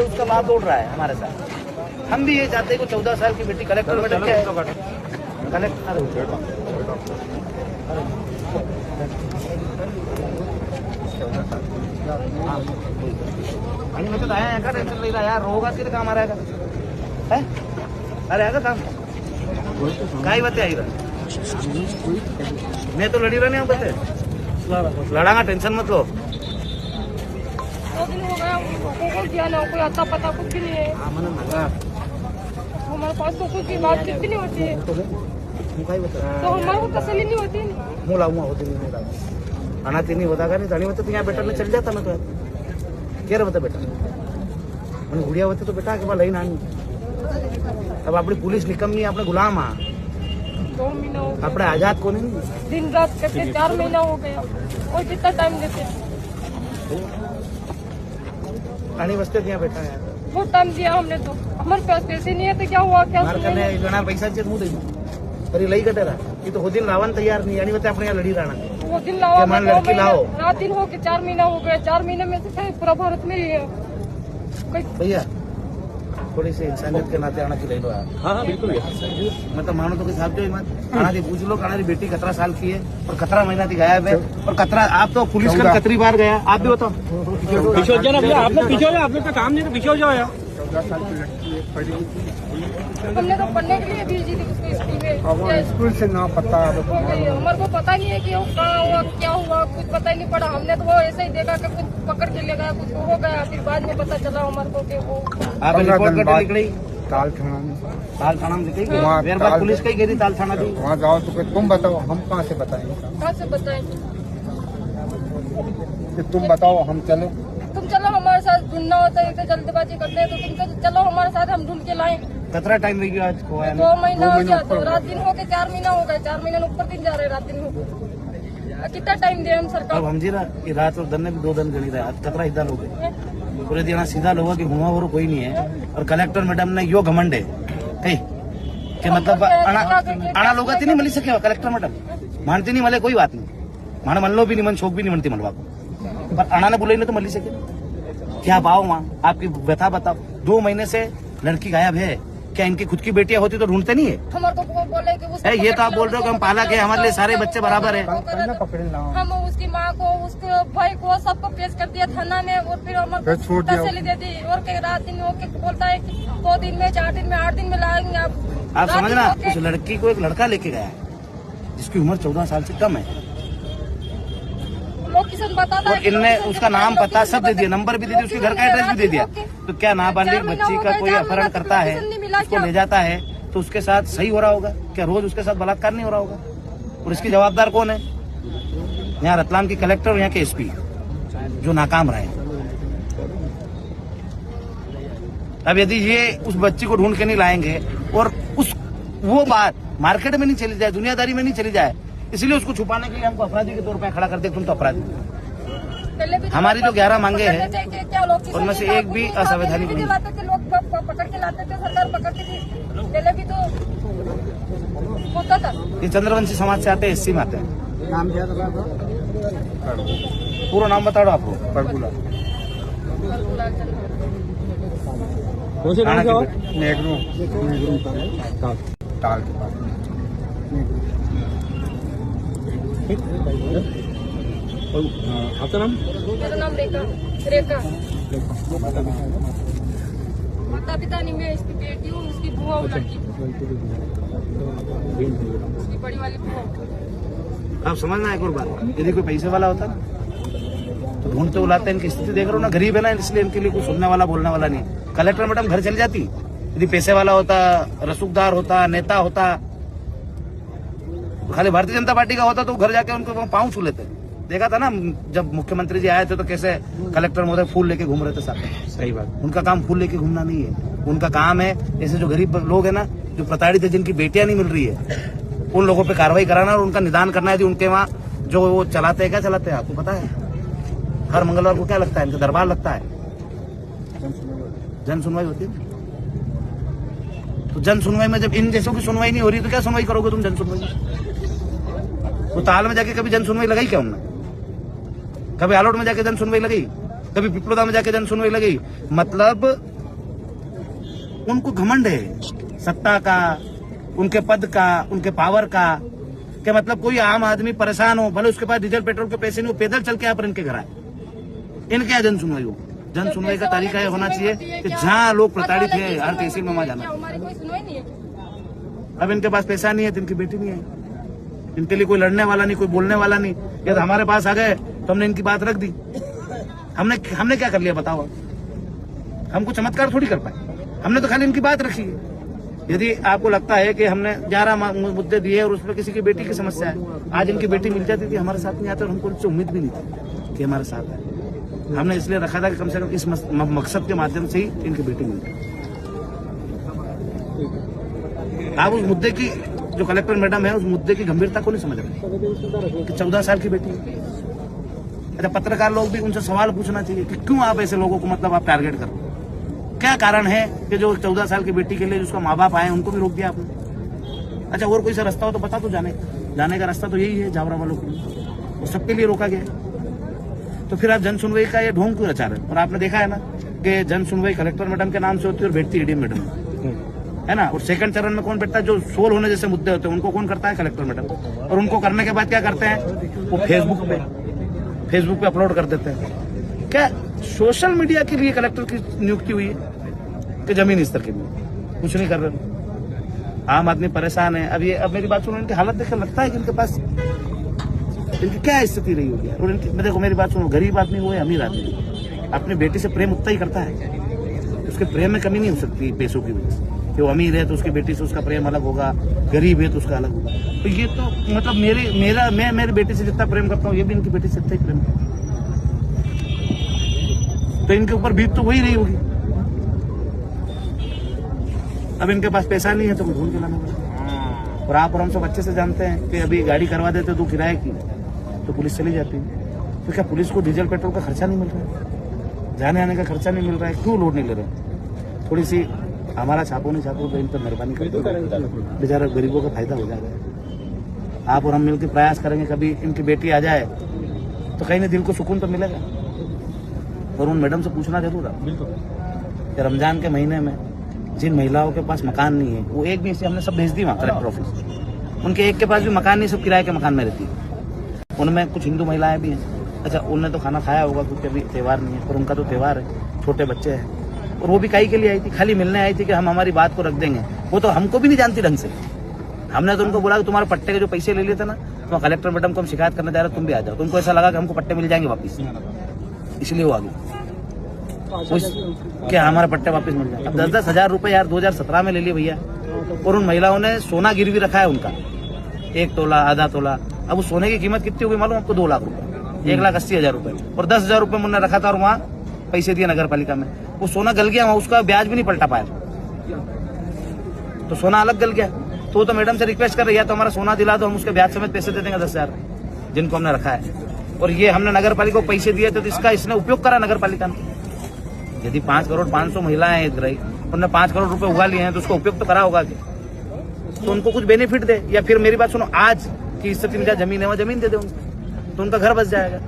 उसका बाप दौड़ रहा है हमारे साथ। हम भी ये चाहते हैं कि 14 साल की बेटी कलेक्टर में डर है। कलेक्टर आणि मैं तो आया है का टेंशन ले रहा यार रोगा किधर काम आ रहा है अरे आएगा काम काय बातें आई रहा मैं तो लड़ी रहा नहीं हूँ बते लड़ांगा टेंशन मत लो। 2 दिन हो गया कोई दिया ना कोई आता पता कुछ भी नहीं है। हमारे पास तो कुछ भी बातचीत भी नहीं होती है तो हमारे को तसल्ली नहीं होती। मुँह लाऊंगा होती नहीं आना नहीं होता का नहीं जानी होते तो यहाँ बेटा में चल जाता मैं तो क्या रहा बेटा मैंने गुड़िया होती तो बेटा के बाद लही नानी अब अपनी पुलिस निकम्मी अपने गुलाम आ 2 महीना हो गया अपने आजाद को नहीं दिन रात करते 4 महीना हो गया और जितना टाइम देते रानी बस्ते दिया बेटा यार बहुत टाइम दिया हमने तो हमारे पास पैसे नहीं है तो क्या हुआ क्या मार करने गणा पैसा चेक मुँह दे तरी लई कटेरा ये तो दिन लावन तैयार नहीं यानी बता अपने यहाँ लड़ी रहना वो दिन लाओ मान लड़की लाओ रात दिन हो के 4 महीना हो गए 4 महीने में से पूरा भारत में ही है भैया थोड़ी सी इंसानियत के नाते आना खिलाई लो यार। हाँ बिल्कुल मतलब मानो तो साहब जो खाना थी पूछ लो खाना बेटी 17 साल की है और 17 महीना थी गायब है और 17 आप तो पुलिस का 17 बार गया आप भी बताओ पीछे हो जाओ भैया आपने पीछे हो जाओ आपने तो काम नहीं तो पीछे हो जाओ यार। हमने तो पढ़ने के लिए भेजी थी उसको स्कूल में स्कूल से ना पता हो गई हमारे को पता नहीं है कि वो कहाँ हुआ क्या हुआ कुछ पता ही नहीं पड़ा। हमने तो वो ऐसे ही देखा कि कुछ पकड़ के ले गया कुछ हो गया फिर बाद में पता चला हमारे को कि वो आप रिपोर्ट करके निकली ताल थाना में ताल थाना में दिखेगी मेरे बाद पुलिस का ही गई थी ताल थाना थी वहाँ जाओ तो फिर तुम बताओ हम कहाँ से बताएंगे कहाँ से बताएंगे। तुम बताओ हम चले तुम चलो हमारे साथ ढूंढना होता है इतने जल्दबाजी करते हैं तो तुम तो चलो हमारे साथ हम ढूंढ के लाएं। कितना टाइम लगी आज को 2 महीना हो गया तो रात दिन हो गए 4 महीना हो गए 4 महीने ऊपर दिन जा रहे रात दिन हो गए कितना टाइम दे हम सरकार अब हम जी रहा ये रात और दिन में भी 2 दिन गणी रहा आज कतरा इतना लोग पूरे दिन सीधा लोगों की घुमा और कोई नहीं है और कलेक्टर मैडम ने यो घमंड है कही कि मतलब आना लोग नहीं मिली सके कलेक्टर मैडम मानती नहीं मले कोई बात नहीं माना मन लो भी नहीं मन शोक भी नहीं मनती मनवा को पर आना ने बोले नहीं तो मिली सके क्या पाओ माँ आपकी व्यथा बताओ 2 महीने से लड़की गायब है क्या इनकी खुद की बेटियां होती तो ढूंढते नहीं है हमारे को बोले कि ये तो आप बोल रहे हो कि हम पाला के हमारे लिए सारे बच्चे बराबर है हम उसकी माँ को उसके भाई को सबको पेश कर दिया थाना में और फिर हमारे तसल्ली दे दी और रात दिन होके बोलता है कि 2 दिन में 4 दिन में 8 दिन में लाएंगे आप समझना उस लड़की को एक लड़का लेके गया है जिसकी उम्र 14 साल से कम है और इनने उसका नाम पता सब दे दिया नंबर भी दे दिया उसके घर का एड्रेस भी दे दिया तो क्या नाबालिग बच्ची का कोई अपहरण करता है उसको ले जाता है तो उसके साथ सही हो रहा होगा क्या रोज उसके साथ बलात्कार नहीं हो रहा होगा और इसकी जवाबदार कौन है यहाँ रतलाम की कलेक्टर और यहाँ के एसपी जो नाकाम रहे। अब यदि ये उस बच्ची को ढूंढ के नहीं लाएंगे और वो बात मार्केट में नहीं चली जाए दुनियादारी में नहीं चली जाए इसलिए उसको छुपाने के लिए हमको अपराधी के तौर पर खड़ा करते तुम तो अपराधी। हमारी जो 11 मांगे हैं उनमें से एक भी असंवैधानिक नहीं। पकड़ के लाते थे सरकार पकड़ती थी पहले भी तो होता था। ये चंद्रवंशी समाज से आते हैं एससी में आते हैं। नाम क्या था पूरा नाम बता दो आपको परगुला कौन से गाँव से हो नेगरू ताल के पास आपका नाम मेरा नाम रेखा माता पिता नहीं मैं इसकी बेटी हूँ उसकी बुआ हूँ लड़की उसकी बड़ी वाली बुआ। आप समझना एक और बात यदि कोई पैसे वाला होता ना तो ढूंढते बुलाते इनकी स्थिति देख रहे हो ना गरीब है ना इसलिए इनके लिए कोई सुनने वाला बोलने वाला नहीं। कलेक्टर मैडम घर चली जाती यदि पैसे वाला होता रसूखदार होता नेता होता खाली भारतीय जनता पार्टी का होता तो घर जाके उनको पाँव छू लेते। देखा था ना जब मुख्यमंत्री जी आए थे तो कैसे कलेक्टर महोदय फूल लेके घूम रहे थे साथ। सही बात उनका काम फूल लेके घूमना नहीं है उनका काम है ऐसे जो गरीब लोग है ना जो प्रताड़ित है जिनकी बेटियां नहीं मिल रही है उन लोगों पे कार्रवाई कराना और उनका निदान करना है। उनके वहाँ जो वो चलाते हैं क्या चलाते हैं आपको पता है हर मंगलवार को क्या लगता है इनका दरबार लगता है जन सुनवाई होती है। तो जन सुनवाई में जब इन जैसों की सुनवाई नहीं हो रही तो क्या सुनवाई करोगे तुम जन सुनवाई में। वो ताल में जाके कभी जन सुनवाई लगाई क्या उन्होंने कभी आलोट में जाके जन सुनवाई लगाई कभी पिपलोदा में जाके जन सुनवाई लगाई। मतलब उनको घमंड है सत्ता का, उनके पद का, उनके पावर का। क्या मतलब कोई आम आदमी परेशान हो, भले उसके पास डीजल पेट्रोल के पैसे नहीं हो, पैदल चल के यहाँ पर इनके घर आए। इनके यहाँ जन सुनवाई हो। जन सुनवाई का तरीका ये होना चाहिए कि जहाँ लोग प्रताड़ित है हर तहसील में वहां जाना। हमारी कोई सुनवाई नहीं है। अब इनके पास पैसा नहीं है तो इनकी बेटी नहीं है, इनके लिए कोई लड़ने वाला नहीं, कोई बोलने वाला नहीं। यदि हमारे पास आ गए तो हमने इनकी बात रख दी। हमने क्या कर लिया बताओ? हमको चमत्कार थोड़ी कर पाए, हमने तो खाली इनकी बात रखी है। यदि आपको लगता है कि हमने 11 मुद्दे दिए और उसमें किसी की बेटी की समस्या है, आज इनकी बेटी मिल जाती थी हमारे साथ नहीं आते और हमको उनसे उम्मीद भी नहीं थी कि हमारे साथ है। हमने इसलिए रखा था कि कम से कम इस मकसद के माध्यम से ही इनकी बेटी मिल जाए। आप उस मुद्दे की, जो कलेक्टर मैडम है, उस मुद्दे की गंभीरता को नहीं समझ रहे कि 14 साल की बेटी है। अच्छा, पत्रकार लोग भी उनसे सवाल पूछना चाहिए कि क्यों आप ऐसे लोगों को मतलब आप टारगेट कर रहे हो? क्या कारण है कि जो 14 साल की बेटी के लिए जिसका माँ बाप आए उनको भी रोक दिया आपने? अच्छा, और कोई सा रास्ता हो तो बता दो जाने का रास्ता तो यही है जावरा वालों के लिए, और सबके लिए रोका गया। तो फिर आप जन सुनवाई का ये ढोंग क्यों रचा रहे हैं? और आपने देखा है ना कि जन सुनवाई कलेक्टर मैडम के नाम से होती है और बैठती एडीएम मैडम है ना। और सेकंड चरण में कौन बैठता है? जो सोल होने जैसे मुद्दे होते हैं उनको कौन करता है? Collector madam. और उनको करने के बाद क्या करते हैं? वो फेसबुक पे अपलोड कर देते हैं। क्या सोशल मीडिया के लिए कलेक्टर की नियुक्ति हुई है कि जमीनी स्तर के लिए? कुछ नहीं कर रहे। आम आदमी परेशान है। अब मेरी बात सुनो, इनकी हालत देखकर लगता है कि इनके पास इनकी क्या स्थिति रही होगी। और इनकी देखो, मेरी बात सुनो, गरीब आदमी हो या अमीर आदमी, अपनी बेटी से प्रेम उतना ही करता है। उसके प्रेम में कमी नहीं हो सकती पैसों की वजह से। कि वो अमीर है तो उसकी बेटी से उसका प्रेम अलग होगा, गरीब है तो उसका अलग होगा। तो ये तो मतलब मैं मेरी बेटी से जितना प्रेम करता हूँ, ये भी इनकी बेटी से इतना ही प्रेम करता हूँ। तो इनके ऊपर बीत तो वही रही होगी। अब इनके पास पैसा नहीं है तो ढूंढ के लाना पड़ेगा। और आप और हम सब अच्छे से जानते हैं कि अभी गाड़ी करवा देते तो किराए की तो पुलिस चली जाती है। तो क्या पुलिस को डीजल पेट्रोल का खर्चा नहीं मिल रहा है? जाने आने का खर्चा नहीं मिल रहा है? क्यों लोड नहीं ले रहे? थोड़ी सी हमारा छापो नहीं छापो तो इन पर मेहरबानी करते, बेचारा गरीबों का फायदा हो जाएगा। आप और हम मिलकर प्रयास करेंगे कभी इनकी बेटी आ जाए तो कहीं ना दिल को सुकून तो मिलेगा। और उन मैडम से पूछना जरूर है, रमजान के महीने में जिन महिलाओं के पास मकान नहीं है, वो एक भी हमने सब भेज दी वहाँ कलेक्टर ऑफिस। उनके एक के पास भी मकान नहीं, सब किराए के मकान में रहती है। उनमें कुछ हिंदू महिलाएं भी हैं। अच्छा, उनने तो खाना खाया होगा क्योंकि अभी त्यौहार नहीं है, पर उनका तो त्यौहार है, छोटे बच्चे हैं। और वो भी काई के लिए आई थी? खाली मिलने आई थी कि हम हमारी बात को रख देंगे। वो तो हमको भी नहीं जानती ढंग से। हमने तो उनको बोला कि तुम्हारे पट्टे के जो पैसे ले लिए थे ना, तो कलेक्टर मैडम को हम शिकायत करने जा रहे हैं, तुम भी आ जाओ। तो उनको ऐसा लगा कि हमको पट्टे मिल जाएंगे वापिस, इसलिए वो आ गई। क्या हमारे पट्टे वापस मिल जाए? अब 10-10 हजार रुपए यार 2017 में ले लिए भैया। और उन महिलाओं ने सोना गिरवी रखा है उनका, 1 तोला, आधा तोला। अब उस सोने की कीमत कितनी होगी मालूम आपको? 2 लाख रुपए, 1,80,000 रुपए। और 10,000 रुपए मुन्ने रखा था और वहाँ पैसे दिए नगर पालिका में। वो सोना गल गया, वहाँ उसका ब्याज भी नहीं पलटा पाया, तो सोना अलग गल गया। तो मैडम से रिक्वेस्ट कर रही है तो हमारा सोना दिला दो, हम उसके ब्याज समेत पैसे दे देंगे 10,000 जिनको हमने रखा है। और ये हमने नगर पालिका को पैसे दिए थे तो इसका इसने उपयोग करा नगर पालिका ने। यदि 5,500,000 महिलाएं हैं रही, उन्होंने 5 करोड़ रुपए उगा लिए हैं तो उसका उपयोग तो करा होगा कि, तो उनको कुछ बेनिफिट दे। या फिर मेरी बात सुनो, आज की स्थिति में जहाँ जमीन है वहाँ जमीन दे दे उनको, तो उनका घर बच जाएगा।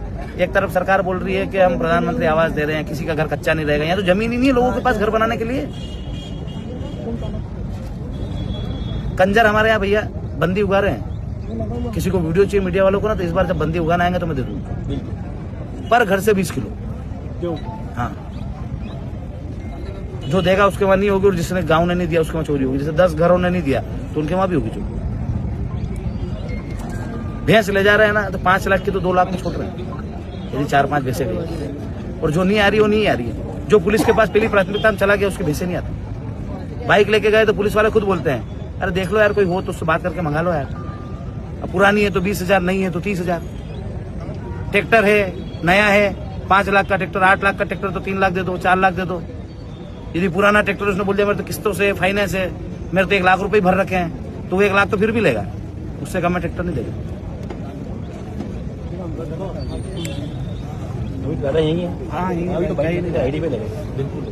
एक तरफ सरकार बोल रही है कि हम प्रधानमंत्री आवास दे रहे हैं, किसी का घर कच्चा नहीं रहेगा। यहाँ तो जमीन ही नहीं है लोगों के पास घर बनाने के लिए। कंजर हमारे यहाँ भैया बंदी उगा रहे हैं। किसी को वीडियो चाहिए मीडिया वालों को ना, तो इस बार जब बंदी उगाना आएंगे तो मैं दे दूंगा, पर घर से 20 किलो। हाँ, जो देगा उसके वहां नहीं होगी, और जिसने गांव ने नहीं दिया उसके वहां चोरी होगी। जैसे 10 घरों ने नहीं दिया तो उनके वहां भी होगी चोरी। भैंस ले जा रहे हैं ना, तो 5 लाख की तो 2 लाख में छोड़ रहे हैं, यदि 4-5 भैंसे गई। और जो नहीं आ रही वो नहीं आ रही है। जो पुलिस के पास पहली प्राथमिकता में चला गया उसके भैंसे नहीं आते। बाइक लेके गए तो पुलिस वाले खुद बोलते हैं, अरे देख लो यार कोई हो तो उससे बात करके मंगा लो यार। अब पुरानी है तो 20,000, नहीं है तो 30,000। ट्रैक्टर है, नया है, 5 लाख का ट्रैक्टर, 8 लाख का ट्रैक्टर तो 3 लाख दे दो, 4 लाख दे दो। यदि पुराना ट्रैक्टर उसने बोल दिया मेरे तो किस्तों से, फाइनेंस है, मेरे तो 1 लाख रुपए भर रखे हैं, तो 1 लाख तो फिर भी लेगा, उससे कम में ट्रैक्टर नहीं देगा। यही है। हाँ, यही अभी तो आईडी पे लगेगा बिल्कुल।